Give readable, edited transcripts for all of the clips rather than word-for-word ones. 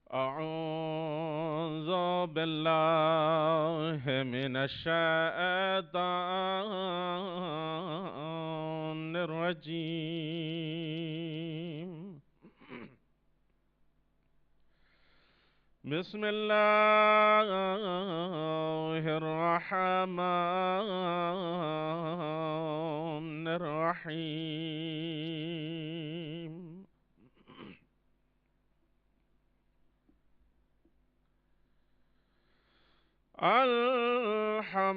أعوذ بالله من الشيطان الرجيم. بسم الله الرحمن الرحيم. الحمد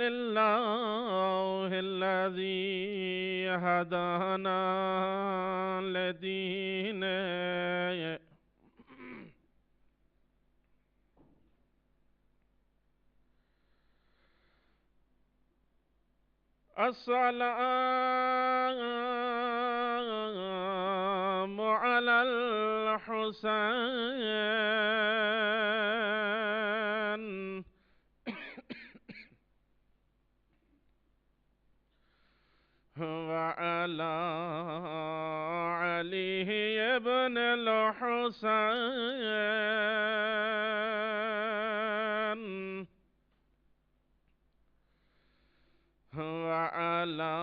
لله الذي هدانا لدين السلام على الحسين وعلى علي بن الحسين وعلى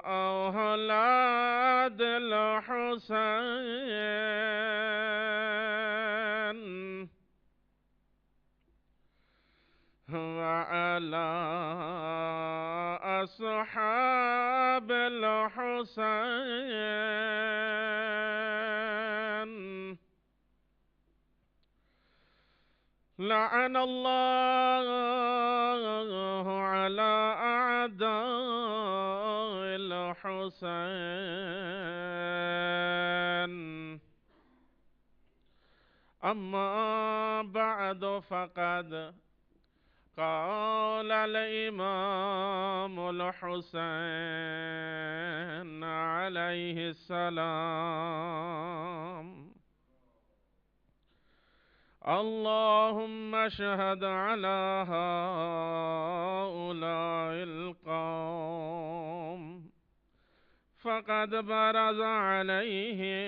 أولاد الحسين وعلى أصحاب الحسين. لعن الله على أعداء الحسين. أما بعد فقد قال الإمام الحسين عليه السلام: اللهم اشهد على هؤلاء القوم فقد برز عليهم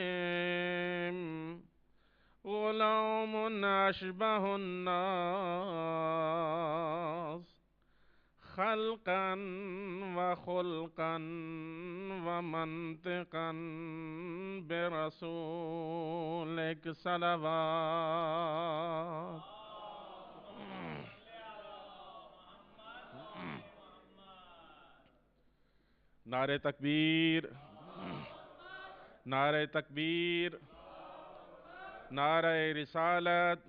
غلام أشبه الناس خلقا وخلقا ومنطقا برسولك صلوات. نعرہ تکبیر، نعرہ تکبیر، نعرہ رسالت،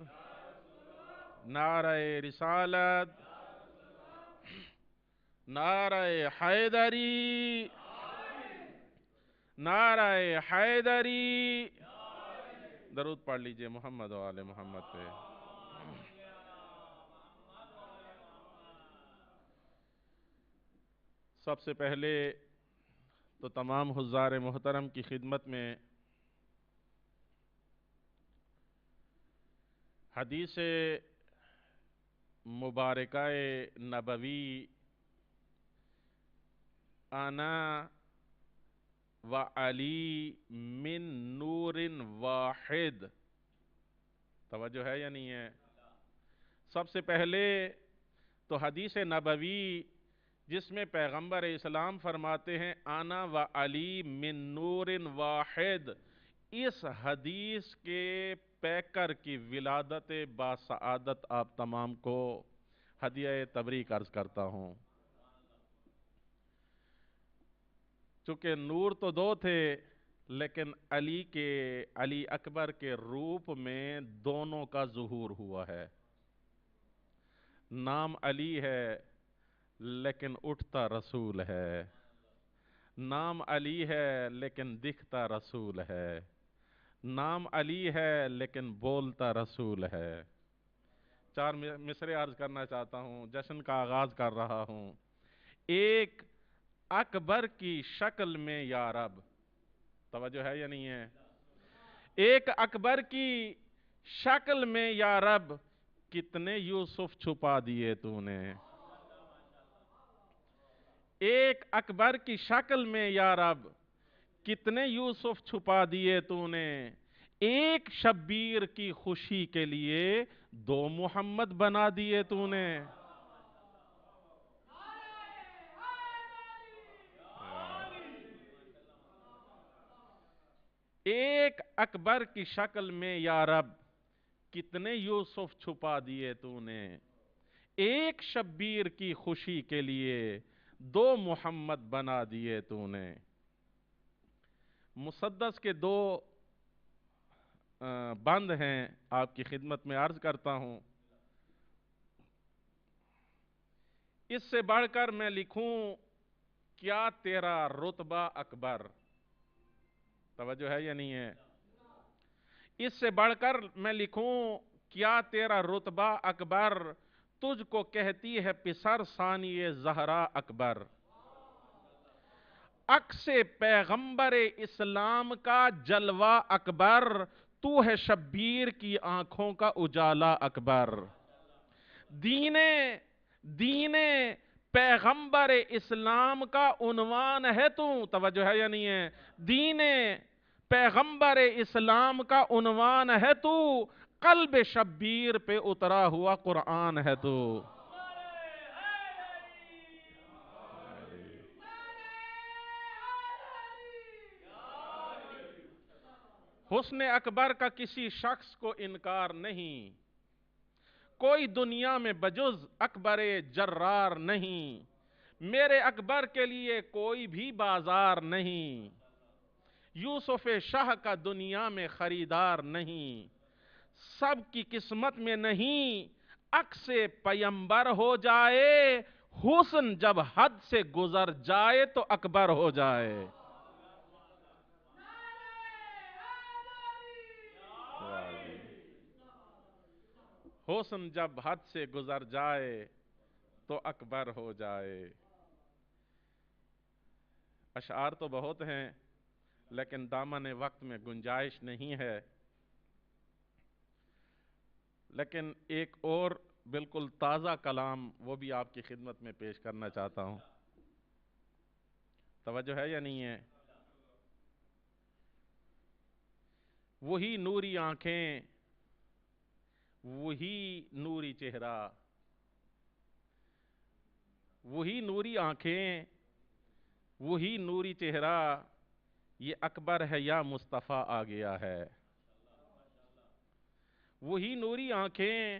نعرہ رسالت، نعرہ حیدری، نعرہ حیدری. درود پڑھ لیجئے محمد و آل محمد پہ. سب سے پہلے تو تمام حضار محترم کی خدمت میں حدیث مبارکہ نبوی انا و علی من نور واحد، توجہ ہے یا نہیں ہے؟ سب سے پہلے تو حدیث نبوی جس میں پیغمبر اسلام فرماتے ہیں انا و علی من نور واحد، اس حدیث کے پیکر کی ولادت باسعادت آپ تمام کو ہدیہ تبریک عرض کرتا ہوں. چونکہ نور تو دو تھے لیکن علی اکبر کے روپ میں دونوں کا ظہور ہوا ہے. نام علی ہے لیکن اٹھتا رسول ہے، نام علی ہے لیکن دکھتا رسول ہے، نام علی ہے لیکن بولتا رسول ہے. چار مصرے عرض کرنا چاہتا ہوں، جشن کا آغاز کر رہا ہوں. ایک اکبر کی شکل میں یا رب، توجہ ہے یا نہیں ہے؟ ایک اکبر کی شکل میں یا رب کتنے یوسف چھپا دیے تو نے. ایک اکبر کی شکل میں یا رب کتنے یوسف چھپا دیے تو نے. ایک شبیر کی خوشی کے لیے دو محمد بنا دیے تو نے۔ ایک اکبر کی شکل میں یا رب کتنے یوسف چھپا دیے تو نے۔ ایک شبیر کی خوشی کے لیے دو محمد بنا دیے تو نے۔ مسدس کے دو بند ہیں، آپ کی خدمت میں عرض کرتا ہوں۔ اس سے بڑھ کر میں لکھوں کیا تیرا رتبہ اکبر، توجہ ہے یا نہیں ہے؟ اس سے بڑھ کر میں لکھوں کیا تیرا رتبہ اکبر، تجھ کو کہتی ہے پسر ثانی زہرا اکبر۔ عکس پیغمبر اسلام کا جلوہ اکبر، تو ہے شبیر کی آنکھوں کا اجالا اکبر۔ دین پیغمبر اسلام کا عنوان ہے تو، توجہ ہے یا نہیں ہے؟ دین پیغمبر اسلام کا عنوان ہے تو، قلب شبیر پہ اترا ہوا قرآن ہے تو۔ حسن اکبر کا کسی شخص کو انکار نہیں، کوئی دنیا میں بجز اکبر جرار نہیں، میرے اکبر کے لیے کوئی بھی بازار نہیں، یوسف شاہ کا دنیا میں خریدار نہیں، سب کی قسمت میں نہیں عکس پیمبر ہو جائے، حسن جب حد سے گزر جائے تو اکبر ہو جائے۔ حسن جب حد سے گزر جائے تو اکبر ہو جائے۔ اشعار تو بہت ہیں لیکن دامن وقت میں گنجائش نہیں ہے، لیکن ایک اور بالکل تازہ کلام وہ بھی آپ کی خدمت میں پیش کرنا چاہتا ہوں، توجہ ہے یا نہیں ہے؟ وہی نوری آنکھیں، وہی نوری چہرہ، وہی نوری آنکھیں، وہی نوری چہرہ، یہ اکبر ہے یا مصطفیٰ آ گیا ہے۔ وہی نوری آنکھیں،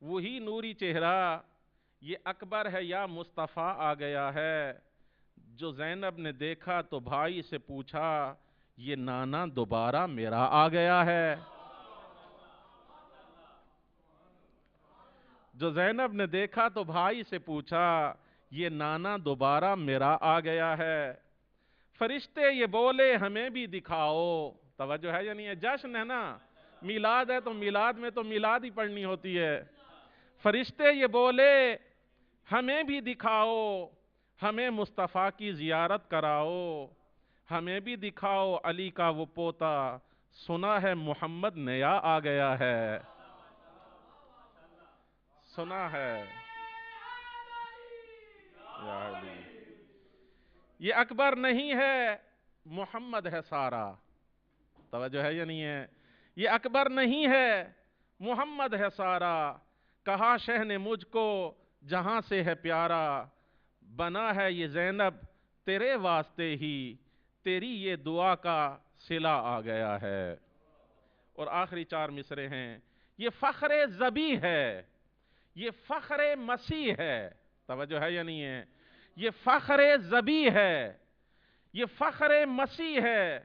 وہی نوری چہرہ، یہ اکبر ہے یا مصطفیٰ آ گیا ہے۔ جو زینب نے دیکھا تو بھائی سے پوچھا، یہ نانا دوبارہ میرا آ گیا ہے۔ جو زینب نے دیکھا تو بھائی سے پوچھا، یہ نانا دوبارہ میرا آ گیا ہے۔ فرشتے یہ بولے ہمیں بھی دکھاؤ، توجہ ہے یا نہیں ہے؟ جشن ہے نا، میلاد ہے تو میلاد میں تو میلاد ہی پڑھنی ہوتی ہے۔ فرشتے یہ بولے ہمیں بھی دکھاؤ، ہمیں مصطفیٰ کی زیارت کراؤ، ہمیں بھی دکھاؤ علی کا وہ پوتا، سنا ہے محمد نیا آ گیا ہے۔ سنا ہے یا علی، یہ اکبر نہیں ہے محمد ہے سارا، توجہ ہے یا نہیں ہے؟ یہ اکبر نہیں ہے محمد ہے سارا، کہا شہ نے مجھ کو جہاں سے ہے پیارا، بنا ہے یہ زینب تیرے واسطے ہی، تیری یہ دعا کا صلہ آ گیا ہے۔ اور آخری چار مصرے ہیں، یہ فخر ذبیح ہے، یہ فخر مسیح ہے، توجہ ہے یا نہیں ہے؟ یہ فخر ذبیح ہے، یہ فخر مسیح ہے،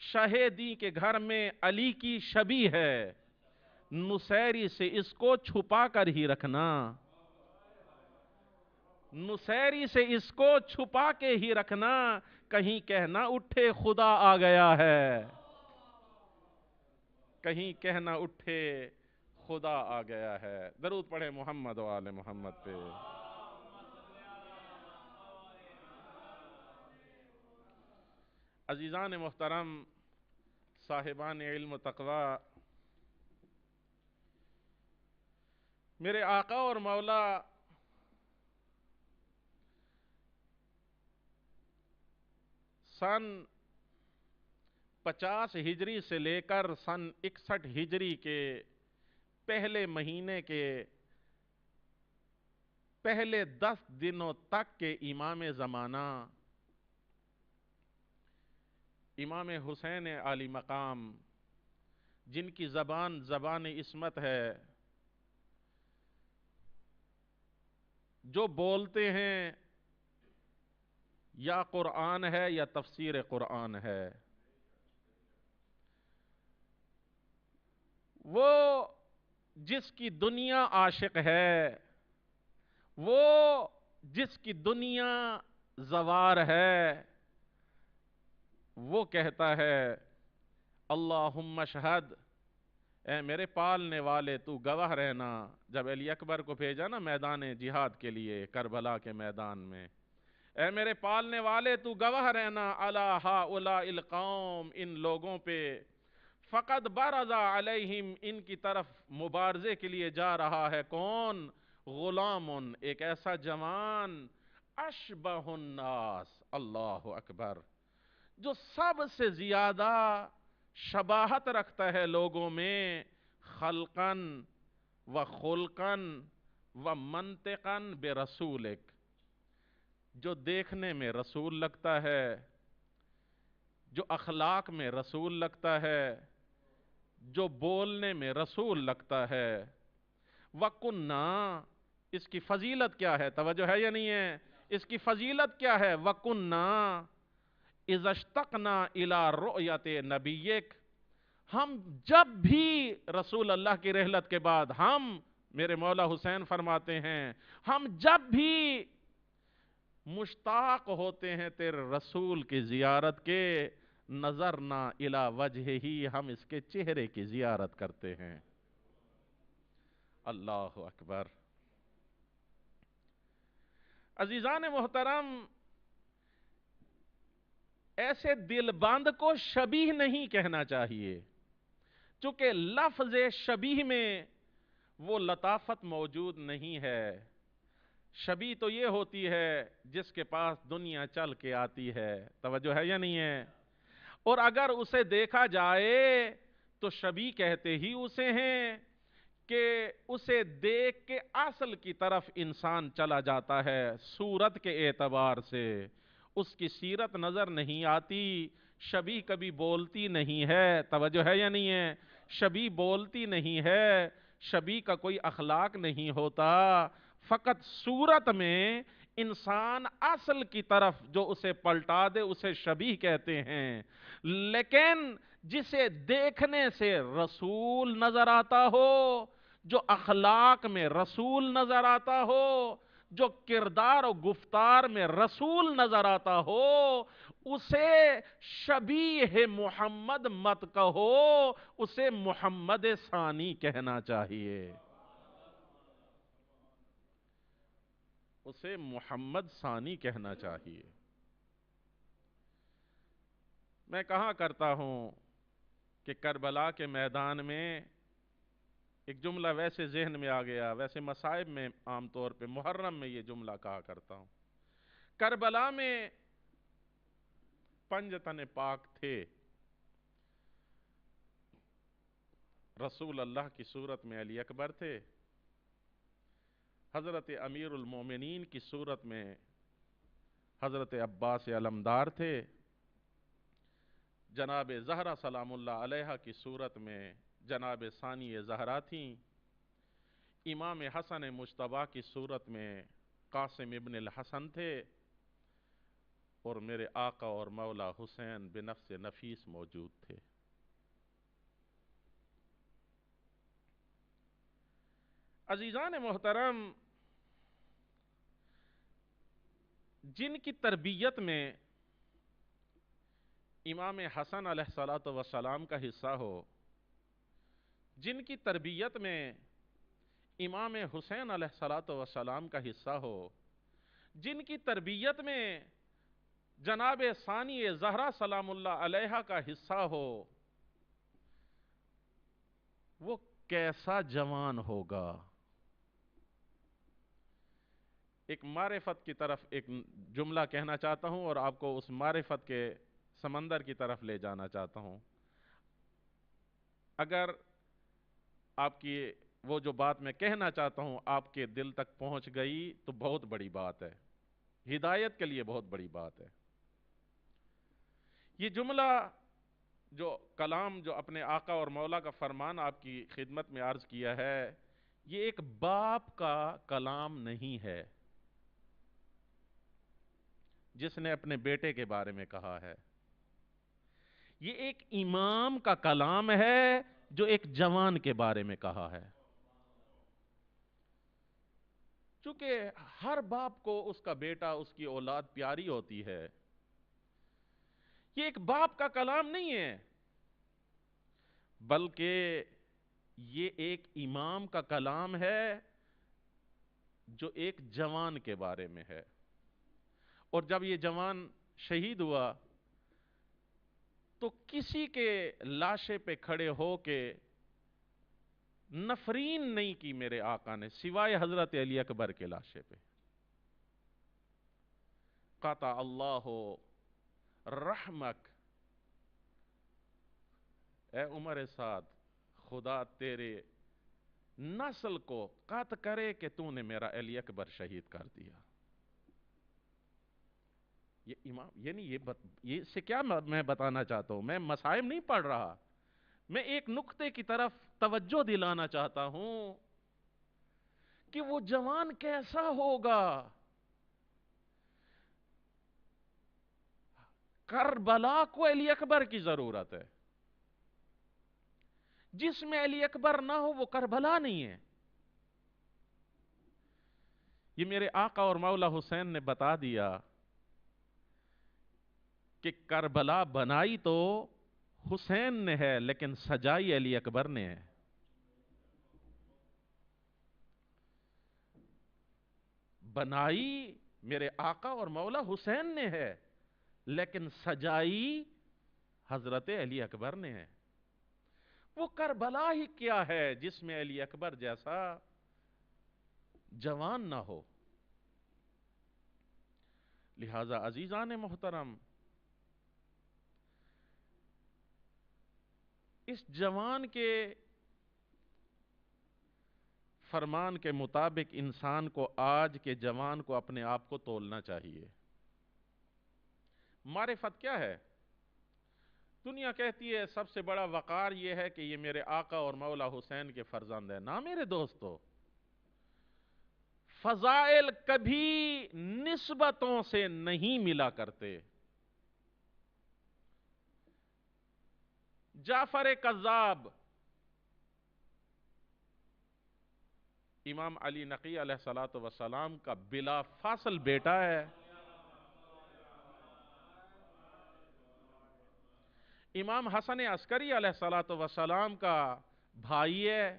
شہیدی کے گھر میں علی کی شبیہ ہے، نصیری سے اس کو چھپا کر ہی رکھنا، نصیری سے اس کو چھپا کے ہی رکھنا، کہیں کہنا اٹھے خدا آ گیا ہے، کہیں کہنا اٹھے خدا آ گیا ہے۔ درود پڑھیں محمد و آل محمد پہ۔ عزیزان محترم، صاحبان علم و تقوی، میرے آقا اور مولا سن 50 ہجری سے لے کر سن 61 ہجری کے پہلے مہینے کے پہلے 10 دنوں تک کے امام زمانہ امام حسین عالی مقام، جن کی زبان زبان عصمت ہے، جو بولتے ہیں یا قرآن ہے یا تفسیر قرآن ہے، وہ جس کی دنیا عاشق ہے، وہ جس کی دنیا زوار ہے، وہ کہتا ہے اللہم اشہد، اے میرے پالنے والے تو گواہ رہنا۔ جب علی اکبر کو بھیجا نا میدان جہاد کے لیے، کربلا کے میدان میں، اے میرے پالنے والے تو گواہ رہنا علی ہؤلاء القوم، ان لوگوں پہ، فقد برز علیہم، ان کی طرف مبارزے کے لیے جا رہا ہے کون؟ غلام، ایک ایسا جوان، اشبہ الناس، اللہ اکبر، جو سب سے زیادہ شباہت رکھتا ہے لوگوں میں، خلقاً و خلقاً و منطقاً برسولک، جو دیکھنے میں رسول لگتا ہے، جو اخلاق میں رسول لگتا ہے، جو بولنے میں رسول لگتا ہے۔ وَكُنَّا، اس کی فضیلت کیا ہے؟ توجہ ہے یا نہیں ہے؟ اس کی فضیلت کیا ہے؟ وَكُنَّا اِذَا اشْتَقْنَا إِلَىٰ رُؤْيَةِ نَبِيِّكَ، ہم جب بھی رسول اللہ کی رحلت کے بعد، ہم، میرے مولا حسین فرماتے ہیں، ہم جب بھی مشتاق ہوتے ہیں تیرے رسول کی زیارت کے، نظرنا الی وجہہ، ہم اس کے چہرے کی زیارت کرتے ہیں۔ اللہ اکبر۔ عزیزان محترم، ایسے دل بند کو شبیہ نہیں کہنا چاہیے، چونکہ لفظ شبیہ میں وہ لطافت موجود نہیں ہے۔ شبیہ تو یہ ہوتی ہے جس کے پاس دنیا چل کے آتی ہے، توجہ ہے یا نہیں ہے؟ اور اگر اسے دیکھا جائے تو شبیہ کہتے ہی اسے ہیں کہ اسے دیکھ کے اصل کی طرف انسان چلا جاتا ہے، صورت کے اعتبار سے اس کی سیرت نظر نہیں آتی۔ شبیہ کبھی بولتی نہیں ہے، توجہ ہے یا نہیں ہے؟ شبیہ بولتی نہیں ہے، شبیہ کا کوئی اخلاق نہیں ہوتا، فقط صورت میں انسان اصل کی طرف جو اسے پلٹا دے اسے شبیہ کہتے ہیں۔ لیکن جسے دیکھنے سے رسول نظر آتا ہو، جو اخلاق میں رسول نظر آتا ہو، جو کردار و گفتار میں رسول نظر آتا ہو، اسے شبیہ محمد مت کہو، اسے محمد ثانی کہنا چاہیے، اسے محمد ثانی کہنا چاہیے۔ میں کہا کرتا ہوں کہ کربلا کے میدان میں ایک جملہ ویسے ذہن میں آ گیا، ویسے مصائب میں عام طور پہ محرم میں یہ جملہ کہا کرتا ہوں۔ کربلا میں پنجتن پاک تھے، رسول اللہ کی صورت میں علی اکبر تھے، حضرت امیر المومنین کی صورت میں حضرت عباس علمدار تھے، جناب زہرا سلام اللہ علیہا کی صورت میں جناب ثانی زہرا تھیں، امام حسن مجتبیٰ کی صورت میں قاسم ابن الحسن تھے، اور میرے آقا اور مولا حسین بنفس نفیس موجود تھے۔ عزیزان محترم، جن کی تربیت میں امام حسن علیہ السلام کا حصہ ہو، جن کی تربیت میں امام حسین علیہ السلام کا حصہ ہو، جن کی تربیت میں جناب ثانی زہرا سلام اللہ علیہا کا حصہ ہو، وہ کیسا جوان ہوگا؟ ایک معرفت کی طرف ایک جملہ کہنا چاہتا ہوں اور آپ کو اس معرفت کے سمندر کی طرف لے جانا چاہتا ہوں. اگر آپ کی وہ جو بات میں کہنا چاہتا ہوں آپ کے دل تک پہنچ گئی تو بہت بڑی بات ہے، ہدایت کے لیے بہت بڑی بات ہے. یہ جملہ جو کلام جو اپنے آقا اور مولا کا فرمان آپ کی خدمت میں عرض کیا ہے، یہ ایک باپ کا کلام نہیں ہے جس نے اپنے بیٹے کے بارے میں کہا ہے. یہ ایک امام کا کلام ہے جو ایک جوان کے بارے میں کہا ہے. چونکہ ہر باپ کو اس کا بیٹا، اس کی اولاد پیاری ہوتی ہے. یہ ایک باپ کا کلام نہیں ہے بلکہ یہ ایک امام کا کلام ہے جو ایک جوان کے بارے میں ہے. اور جب یہ جوان شہید ہوا تو کسی کے لاشے پہ کھڑے ہو کے نفرین نہیں کی میرے آقا نے سوائے حضرت علی اکبر کے لاشے پہ. قطع اللہ رحمک، اے عمر سعد خدا تیرے نسل کو قطع کرے کہ تو نے میرا علی اکبر شہید کر دیا. یہ امام یعنی یہ سے کیا میں بتانا چاہتا ہوں، میں مصائب نہیں پڑھ رہا، میں ایک نقطے کی طرف توجہ دلانا چاہتا ہوں کہ وہ جوان کیسا ہوگا. کربلا کو علی اکبر کی ضرورت ہے. جس میں علی اکبر نہ ہو وہ کربلا نہیں ہے. یہ میرے آقا اور مولا حسین نے بتا دیا کہ کربلا بنائی تو حسین نے ہے لیکن سجائی علی اکبر نے ہے. بنائی میرے آقا اور مولا حسین نے ہے لیکن سجائی حضرت علی اکبر نے ہے. وہ کربلا ہی کیا ہے جس میں علی اکبر جیسا جوان نہ ہو. لہذا عزیزان محترم، اس جوان کے فرمان کے مطابق انسان کو، آج کے جوان کو اپنے آپ کو تولنا چاہیے. معرفت کیا ہے؟ دنیا کہتی ہے سب سے بڑا وقار یہ ہے کہ یہ میرے آقا اور مولا حسین کے فرزند ہیں. نہ میرے دوستو، فضائل کبھی نسبتوں سے نہیں ملا کرتے. جعفر کذاب امام علی نقی علیہ الصلوۃ والسلام کا بلا فاصل بیٹا ہے. امام حسن عسکری علیہ الصلوۃ والسلام کا بھائی ہے.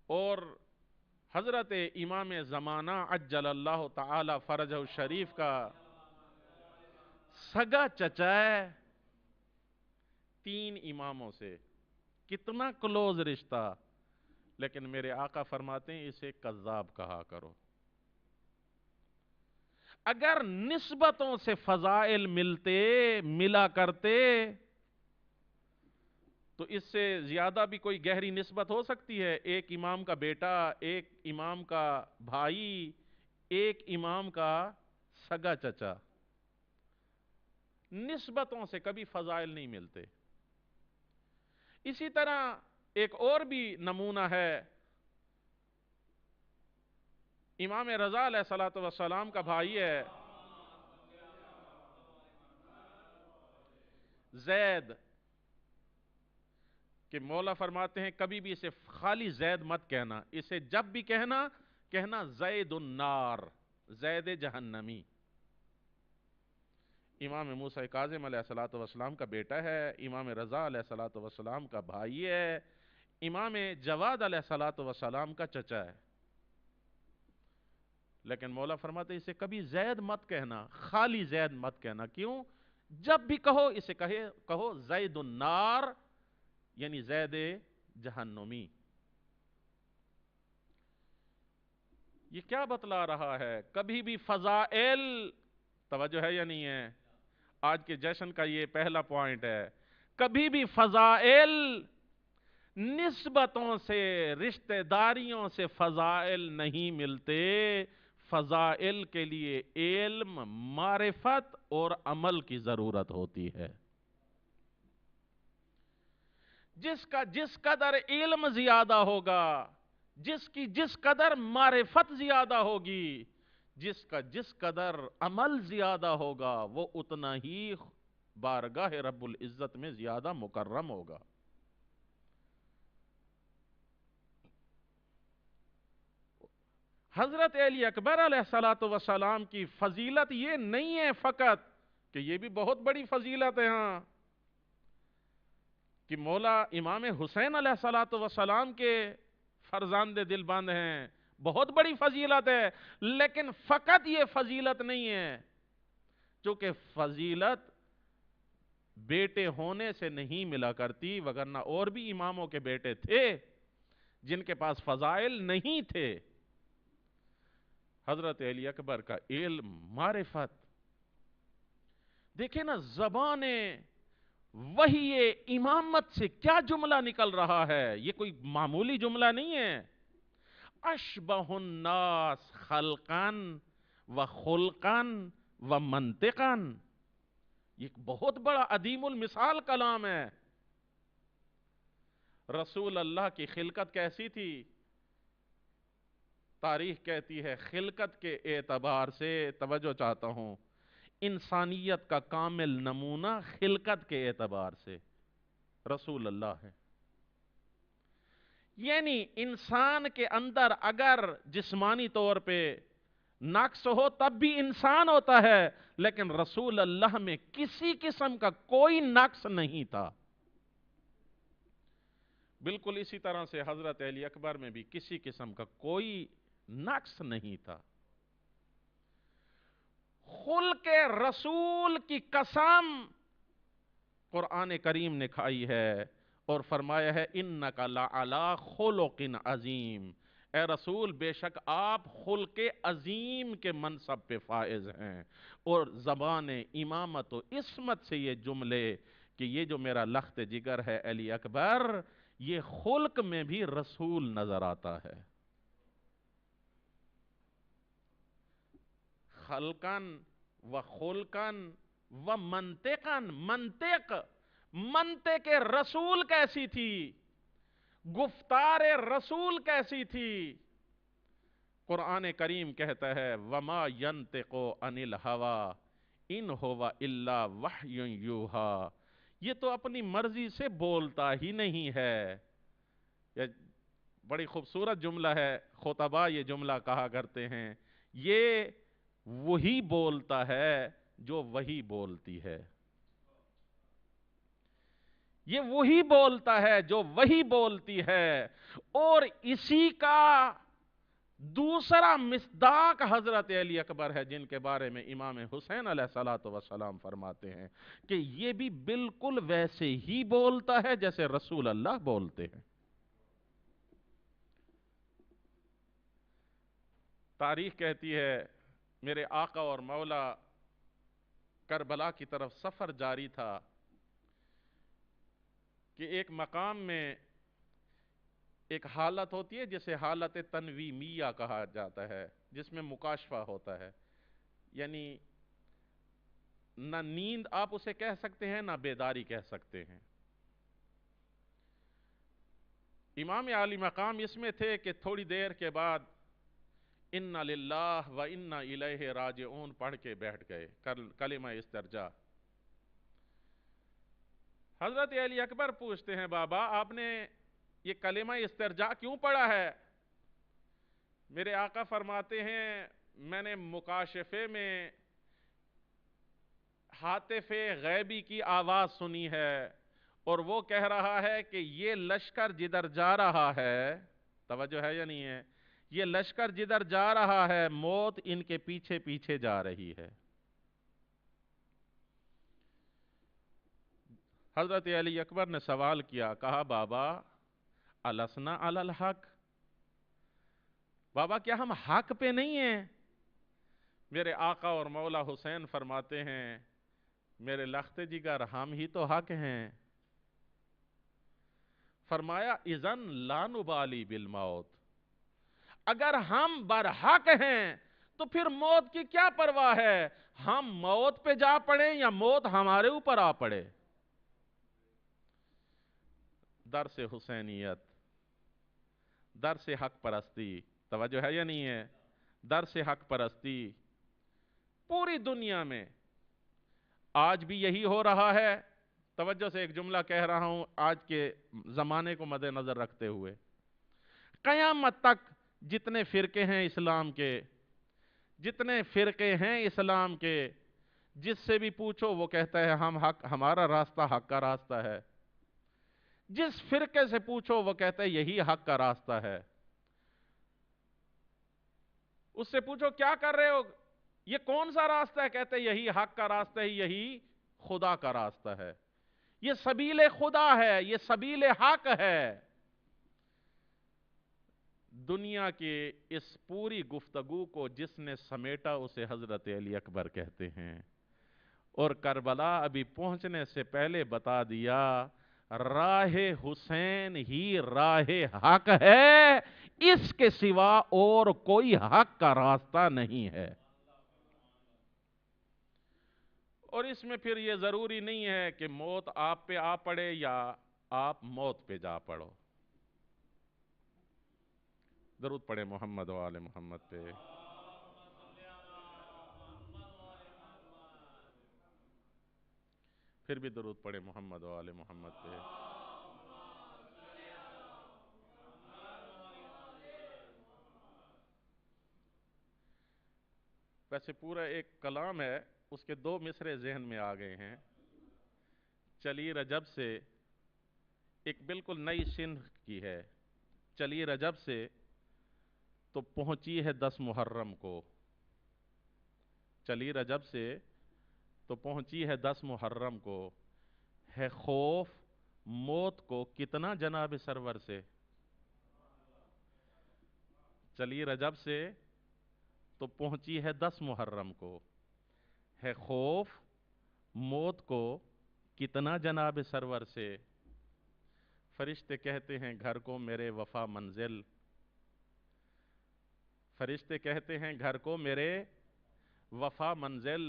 اور حضرت امام زمانہ عجل اللہ تعالی فرجہ الشریف کا سگا چچا ہے. 3 اماموں سے کتنا کلوز رشتہ، لیکن میرے آقا فرماتے ہیں اسے کذاب کہا کرو. اگر نسبتوں سے فضائل ملا کرتے تو اس سے زیادہ بھی کوئی گہری نسبت ہو سکتی ہے؟ ایک امام کا بیٹا، ایک امام کا بھائی، ایک امام کا سگا چچا. نسبتوں سے کبھی فضائل نہیں ملتے. اسی طرح ایک اور بھی نمونہ ہے، امام رضا علیہ الصلوۃ والسلام کا بھائی ہے زید، کہ مولا فرماتے ہیں کبھی بھی اسے خالی زید مت کہنا، اسے جب بھی کہنا زید النار، زید جہنمی. امام موسیٰ کاظم علیہ الصلوۃ والسلام کا بیٹا ہے، امام رضا علیہ الصلوۃ والسلام کا بھائی ہے، امام جواد علیہ الصلوۃ والسلام کا چچا ہے. لیکن مولا فرماتے ہیں اسے کبھی زید مت کہنا، خالی زید مت کہنا. کیوں؟ جب بھی کہو اسے کہو زید النار، یعنی زید جہنمی. یہ کیا بتلا رہا ہے؟ کبھی بھی فضائل، توجہ ہے یا نہیں ہے؟ آج کے جشن کا یہ پہلا پوائنٹ ہے، کبھی بھی فضائل، نسبتوں سے، رشتہ داریوں سے فضائل نہیں ملتے۔ فضائل کے لیے علم، معرفت اور عمل کی ضرورت ہوتی ہے۔ جس کا جس قدر علم زیادہ ہوگا، جس کی جس قدر معرفت زیادہ ہوگی، جس کا جس قدر عمل زیادہ ہوگا، وہ اتنا ہی بارگاہ رب العزت میں زیادہ مکرم ہوگا۔ حضرت علی اکبر علیہ السلام کی فضیلت یہ نہیں ہے فقط کہ یہ بھی بہت بڑی فضیلت ہے ہاں کہ مولا امام حسین علیہ السلام کے فرزند دل بند ہیں، بہت بڑی فضیلت ہے، لیکن فقط یہ فضیلت نہیں ہے، چونکہ فضیلت بیٹے ہونے سے نہیں ملا کرتی، وگرنہ اور بھی اماموں کے بیٹے تھے جن کے پاس فضائل نہیں تھے۔ حضرت علی اکبر کا علم، معرفت، دیکھیں نا زبانیں، وہی امامت سے کیا جملہ نکل رہا ہے، یہ کوئی معمولی جملہ نہیں ہے۔ اشبہ الناس خلقاً و خلقاً و منطقاً، یہ بہت بڑا عظیم المثال کلام ہے۔ رسول اللہ کی خلقت کیسی تھی؟ تاریخ کہتی ہے خلقت کے اعتبار سے، توجہ چاہتا ہوں، انسانیت کا کامل نمونہ خلقت کے اعتبار سے رسول اللہ ہے۔ یعنی انسان کے اندر اگر جسمانی طور پہ نقص ہو تب بھی انسان ہوتا ہے، لیکن رسول اللہ میں کسی قسم کا کوئی نقص نہیں تھا۔ بالکل اسی طرح سے حضرت علی اکبر میں بھی کسی قسم کا کوئی نقص نہیں تھا۔ خلق رسول کی قسم قرآن کریم نے کھائی ہے اور فرمایا ہے اِنَّكَ لَعَلَىٰ خُلُقٍ عَظِيمٍ، اے رسول بے شک آپ خلق عظیم کے منصب پہ فائز ہیں۔ اور زبان امامت و عصمت سے یہ جملے کہ یہ جو میرا لخت جگر ہے علی اکبر، یہ خلق میں بھی رسول نظر آتا ہے۔ خلقاً و خلقاً و منطقاً، منطق رسول کیسی تھی، گفتار رسول کیسی تھی؟ قرآن کریم کہتا ہے وَمَا يَنْتِقُ عَنِ الْهَوَىٰ إِنْ هُوَ إِلَّا وَحْيٌ يُوحَىٰ، یہ تو اپنی مرضی سے بولتا ہی نہیں ہے۔ یہ بڑی خوبصورت جملہ ہے، خطبہ یہ جملہ کہا کرتے ہیں، یہ وہی بولتا ہے جو وہی بولتی ہے۔ یہ وہی بولتا ہے جو وہی بولتی ہے، اور اسی کا دوسرا مصداق حضرت علی اکبر ہے، جن کے بارے میں امام حسین علیہ السلام فرماتے ہیں کہ یہ بھی بالکل ویسے ہی بولتا ہے جیسے رسول اللہ بولتے ہیں۔ تاریخ کہتی ہے میرے آقا اور مولا کربلا کی طرف سفر جاری تھا کہ ایک مقام میں ایک حالت ہوتی ہے جسے حالت تنویمیہ کہا جاتا ہے، جس میں مکاشفہ ہوتا ہے، یعنی نہ نیند آپ اسے کہہ سکتے ہیں نہ بیداری کہہ سکتے ہیں۔ امام عالی مقام اس میں تھے کہ تھوڑی دیر کے بعد اِنَّا لِلَّهِ وَإِنَّا إِلَيْهِ رَاجِعُونَ پڑھ کے بیٹھ گئے، کلمہ استرجاع۔ حضرت علی اکبر پوچھتے ہیں بابا آپ نے یہ کلمہ استرجاع کیوں پڑھا ہے؟ میرے آقا فرماتے ہیں میں نے مکاشفے میں ہاتف غیبی کی آواز سنی ہے اور وہ کہہ رہا ہے کہ یہ لشکر جدھر جا رہا ہے، توجہ ہے یا نہیں ہے، یہ لشکر جدھر جا رہا ہے موت ان کے پیچھے پیچھے جا رہی ہے۔ حضرت علی اکبر نے سوال کیا، کہا بابا السنا علی الحق، بابا کیا ہم حق پہ نہیں ہیں؟ میرے آقا اور مولا حسین فرماتے ہیں میرے لخت جگر ہم ہی تو حق ہیں۔ فرمایا اذن لا نبالی بالموت، اگر ہم برحق ہیں تو پھر موت کی کیا پرواہ ہے؟ ہم موت پہ جا پڑے یا موت ہمارے اوپر آ پڑے۔ درس حسینیت، درس حق پرستی، توجہ ہے یا نہیں ہے؟ درس حق پرستی پوری دنیا میں آج بھی یہی ہو رہا ہے۔ توجہ سے ایک جملہ کہہ رہا ہوں آج کے زمانے کو مد نظر رکھتے ہوئے، قیامت تک جتنے فرقے ہیں اسلام کے، جتنے فرقے ہیں اسلام کے، جس سے بھی پوچھو وہ کہتا ہے ہم حق، ہمارا راستہ حق کا راستہ ہے۔ جس فرقے سے پوچھو وہ کہتا ہے یہی حق کا راستہ ہے۔ اس سے پوچھو کیا کر رہے ہو، یہ کون سا راستہ ہے؟ کہتے ہیں یہی حق کا راستہ ہے، یہی خدا کا راستہ ہے، یہ سبیل خدا ہے، یہ سبیل حق ہے۔ دنیا کی اس پوری گفتگو کو جس نے سمیٹا اسے حضرت علی اکبر کہتے ہیں، اور کربلا ابھی پہنچنے سے پہلے بتا دیا راہ حسین ہی راہ حق ہے، اس کے سوا اور کوئی حق کا راستہ نہیں ہے۔ اور اس میں پھر یہ ضروری نہیں ہے کہ موت آپ پہ آ پڑے یا آپ موت پہ جا پڑو۔ درود پڑھے محمد و آل محمد پہ۔ پھر بھی درود پڑھے محمد و آل محمد پہ۔ ویسے پورا ایک کلام ہے، اس کے دو مصرے ذہن میں آ گئے ہیں۔ چلی رجب سے ایک بالکل نئی صنف کی ہے، چلی رجب سے تو پہنچی ہے 10 محرم کو، چلی رجب سے تو پہنچی ہے 10 محرم کو، ہے خوف موت کو کتنا جناب سرور سے۔ چلی رجب سے تو پہنچی ہے 10 محرم کو، ہے خوف موت کو کتنا جناب سرور سے۔ فرشتے کہتے ہیں گھر کو میرے وفا منزل، فرشتے کہتے ہیں گھر کو میرے وفا منزل،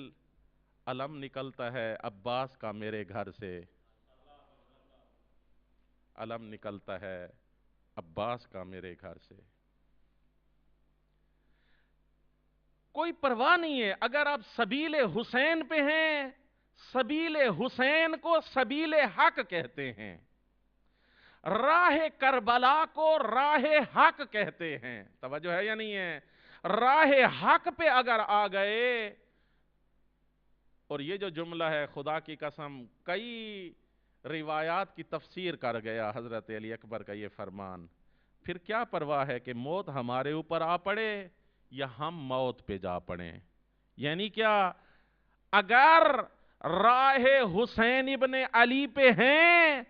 علم نکلتا ہے عباس کا میرے گھر سے، علم نکلتا ہے عباس کا میرے گھر سے۔ کوئی پرواہ نہیں ہے اگر آپ سبیل حسین پہ ہیں، سبیل حسین کو سبیل حق کہتے ہیں، راہ کربلا کو راہ حق کہتے ہیں۔ توجہ ہے یا نہیں ہے؟ راہ حق پہ اگر آ گئے، اور یہ جو جملہ ہے خدا کی قسم کئی روایات کی تفسیر کر گیا حضرت علی اکبر کا یہ فرمان، پھر کیا پرواہ ہے کہ موت ہمارے اوپر آ پڑے یا ہم موت پہ جا پڑیں۔ یعنی کیا؟ اگر راہ حسین ابن علی پہ ہیں،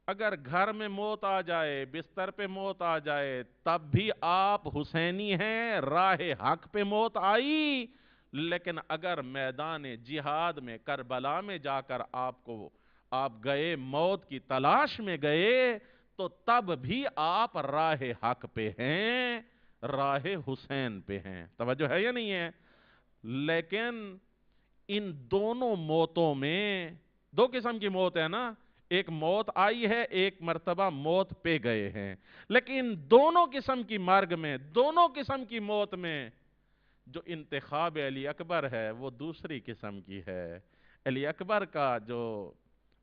اگر گھر میں موت آ جائے، بستر پہ موت آ جائے، تب بھی آپ حسینی ہیں، راہ حق پہ موت آئی۔ لیکن اگر میدان جہاد میں کربلا میں جا کر آپ گئے، موت کی تلاش میں گئے، تو تب بھی آپ راہ حق پہ ہیں، راہ حسین پہ ہیں۔ توجہ ہے یا نہیں ہے؟ لیکن ان دونوں موتوں میں دو قسم کی موت ہے نا، ایک موت آئی ہے، ایک مرتبہ موت پہ گئے ہیں، لیکن دونوں قسم کی مرگ میں، دونوں قسم کی موت میں جو انتخاب علی اکبر ہے وہ دوسری قسم کی ہے۔ علی اکبر کا جو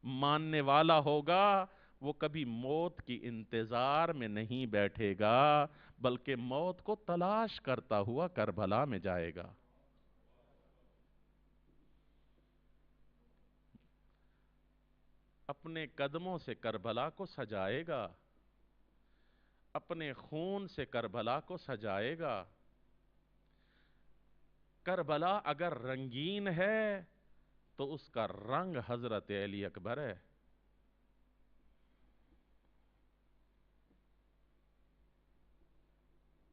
ماننے والا ہوگا وہ کبھی موت کی انتظار میں نہیں بیٹھے گا، بلکہ موت کو تلاش کرتا ہوا کربلا میں جائے گا۔ اپنے قدموں سے کربلا کو سجائے گا، اپنے خون سے کربلا کو سجائے گا۔ کربلا اگر رنگین ہے تو اس کا رنگ حضرت علی اکبر ہے۔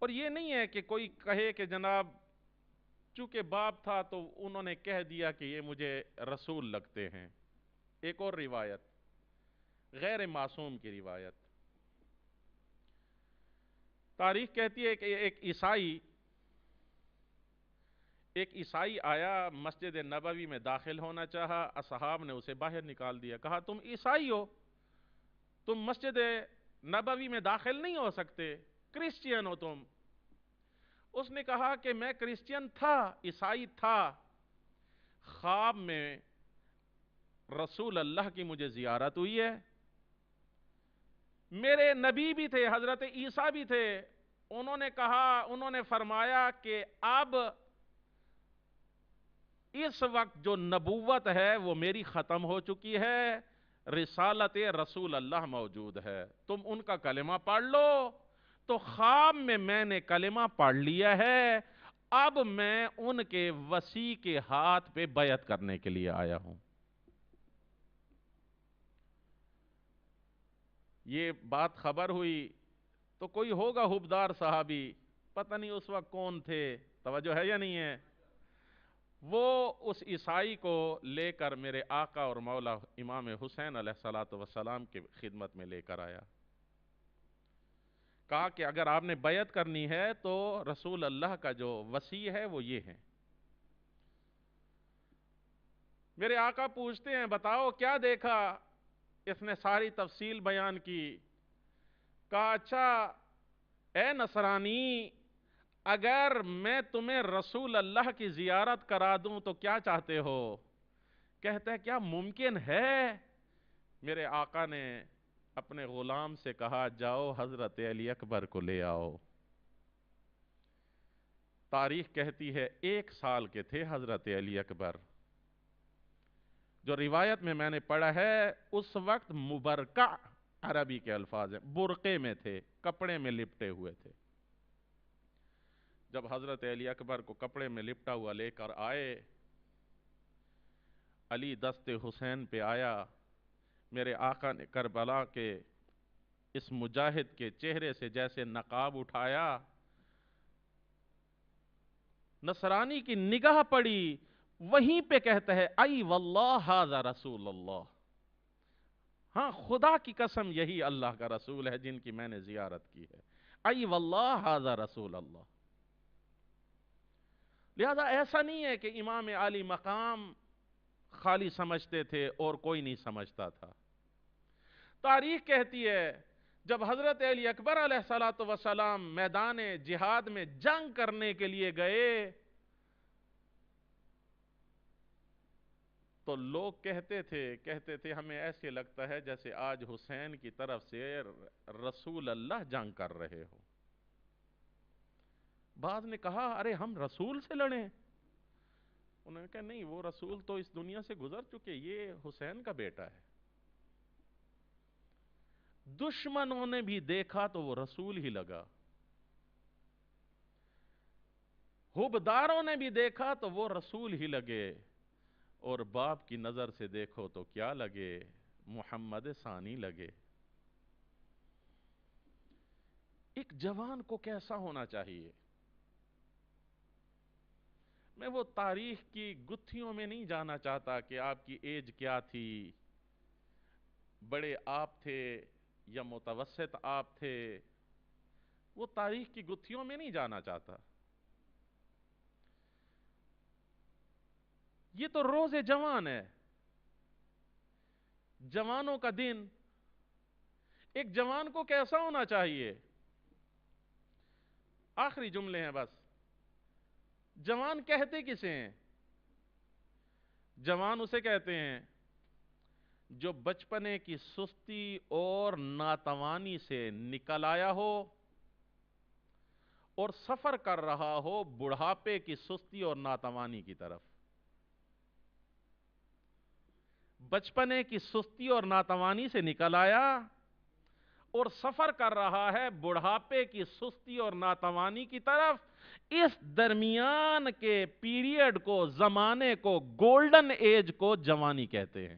اور یہ نہیں ہے کہ کوئی کہے کہ جناب چونکہ باپ تھا تو انہوں نے کہہ دیا کہ یہ مجھے رسول لگتے ہیں۔ ایک اور روایت، غیر معصوم کی روایت، تاریخ کہتی ہے کہ ایک عیسائی آیا، مسجد نبوی میں داخل ہونا چاہا، اصحاب نے اسے باہر نکال دیا، کہا تم عیسائی ہو، تم مسجد نبوی میں داخل نہیں ہو سکتے، کرسچین ہو تم۔ اس نے کہا کہ میں کرسچین تھا، عیسائی تھا، خواب میں رسول اللہ کی مجھے زیارت ہوئی ہے، میرے نبی بھی تھے، حضرت عیسیٰ بھی تھے، انہوں نے فرمایا کہ اب اس وقت جو نبوت ہے وہ میری ختم ہو چکی ہے، رسالت رسول اللہ موجود ہے، تم ان کا کلمہ پڑھ لو۔ تو خواب میں نے کلمہ پڑھ لیا ہے، اب میں ان کے وسیع کے ہاتھ پہ بیعت کرنے کے لیے آیا ہوں۔ یہ بات خبر ہوئی تو کوئی ہوگا حبدار صحابی، پتہ نہیں اس وقت کون تھے، توجہ ہے یا نہیں ہے، وہ اس عیسائی کو لے کر میرے آقا اور مولا امام حسین علیہ السلام کی خدمت میں لے کر آیا، کہا کہ اگر آپ نے بیعت کرنی ہے تو رسول اللہ کا جو وصی ہے وہ یہ ہے۔ میرے آقا پوچھتے ہیں بتاؤ کیا دیکھا؟ اس نے ساری تفصیل بیان کی، کہا اچھا اے نصرانی، اگر میں تمہیں رسول اللہ کی زیارت کرا دوں تو کیا چاہتے ہو؟ کہتے ہیں کیا ممکن ہے؟ میرے آقا نے اپنے غلام سے کہا جاؤ حضرت علی اکبر کو لے آؤ۔ تاریخ کہتی ہے 1 سال کے تھے حضرت علی اکبر، جو روایت میں نے پڑھا ہے اس وقت مبرکع عربی کے الفاظ ہیں، برقعے میں تھے، کپڑے میں لپٹے ہوئے تھے۔ جب حضرت علی اکبر کو کپڑے میں لپٹا ہوا لے کر آئے، علی دست حسین پہ آیا، میرے آقا نے کربلا کے اس مجاہد کے چہرے سے جیسے نقاب اٹھایا، نصرانی کی نگاہ پڑی، وہیں پہ کہتا ہے ای واللہ ھذا رسول اللہ، ہاں خدا کی قسم یہی اللہ کا رسول ہے جن کی میں نے زیارت کی ہے، ای واللہ ھذا رسول اللہ۔ لہذا ایسا نہیں ہے کہ امام عالی مقام خالی سمجھتے تھے اور کوئی نہیں سمجھتا تھا۔ تاریخ کہتی ہے جب حضرت علی اکبر علیہ السلام میدان جہاد میں جنگ کرنے کے لیے گئے تو لوگ کہتے تھے ہمیں ایسے لگتا ہے جیسے آج حسین کی طرف سے رسول اللہ جنگ کر رہے ہو۔ بعض نے کہا ارے ہم رسول سے لڑیں، انہوں نے کہا نہیں، وہ رسول تو اس دنیا سے گزر چکے، یہ حسین کا بیٹا ہے۔ دشمنوں نے بھی دیکھا تو وہ رسول ہی لگا، حبداروں نے بھی دیکھا تو وہ رسول ہی لگے، اور باپ کی نظر سے دیکھو تو کیا لگے؟ محمد ثانی لگے۔ ایک جوان کو کیسا ہونا چاہیے؟ میں وہ تاریخ کی گتھیوں میں نہیں جانا چاہتا کہ آپ کی ایج کیا تھی، بڑے آپ تھے یا متوسط آپ تھے، وہ تاریخ کی گتھیوں میں نہیں جانا چاہتا۔ یہ تو روز جوان ہے، جوانوں کا دن۔ ایک جوان کو کیسا ہونا چاہیے؟ آخری جملے ہیں بس۔ جوان کہتے کسے ہیں؟ جوان اسے کہتے ہیں جو بچپنے کی سستی اور ناتوانی سے نکل آیا ہو اور سفر کر رہا ہو بڑھاپے کی سستی اور ناتوانی کی طرف۔ بچپنے کی سستی اور ناتوانی سے نکل آیا اور سفر کر رہا ہے بڑھاپے کی سستی اور ناتوانی کی طرف، اس درمیان کے پیریڈ کو، زمانے کو، گولڈن ایج کو جوانی کہتے ہیں۔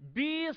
20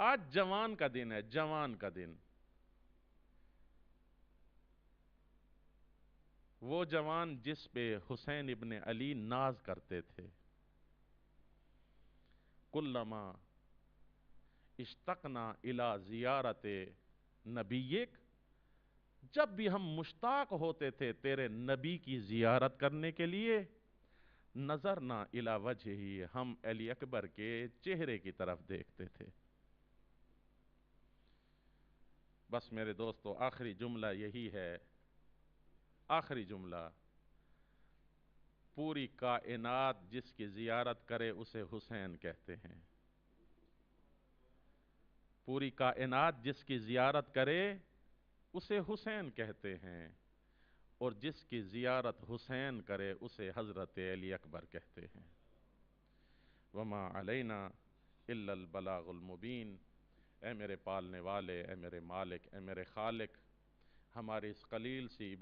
آج جوان کا دن ہے، جوان کا دن. وہ جوان جس پہ حسین ابن علی ناز کرتے تھے. کلما اشتقنا الی زیارت نبیک، جب بھی ہم مشتاق ہوتے تھے تیرے نبی کی زیارت کرنے کے لیے، نظرنا الی وجہی، ہم علی اکبر کے چہرے کی طرف دیکھتے تھے. بس میرے دوستو، آخری جملہ یہی ہے، آخری جملہ. پوری کائنات جس کی زیارت کرے اسے حسین کہتے ہیں. پوری کائنات جس کی زیارت کرے اسے حسین کہتے ہیں، اور جس کی زیارت حسین کرے اسے حضرت علی اکبر کہتے ہیں. وما علینا الا البلاغ المبین. اے میرے پالنے والے، اے میرے مالک، اے میرے خالق، ہماری اس قلیل سی عبادت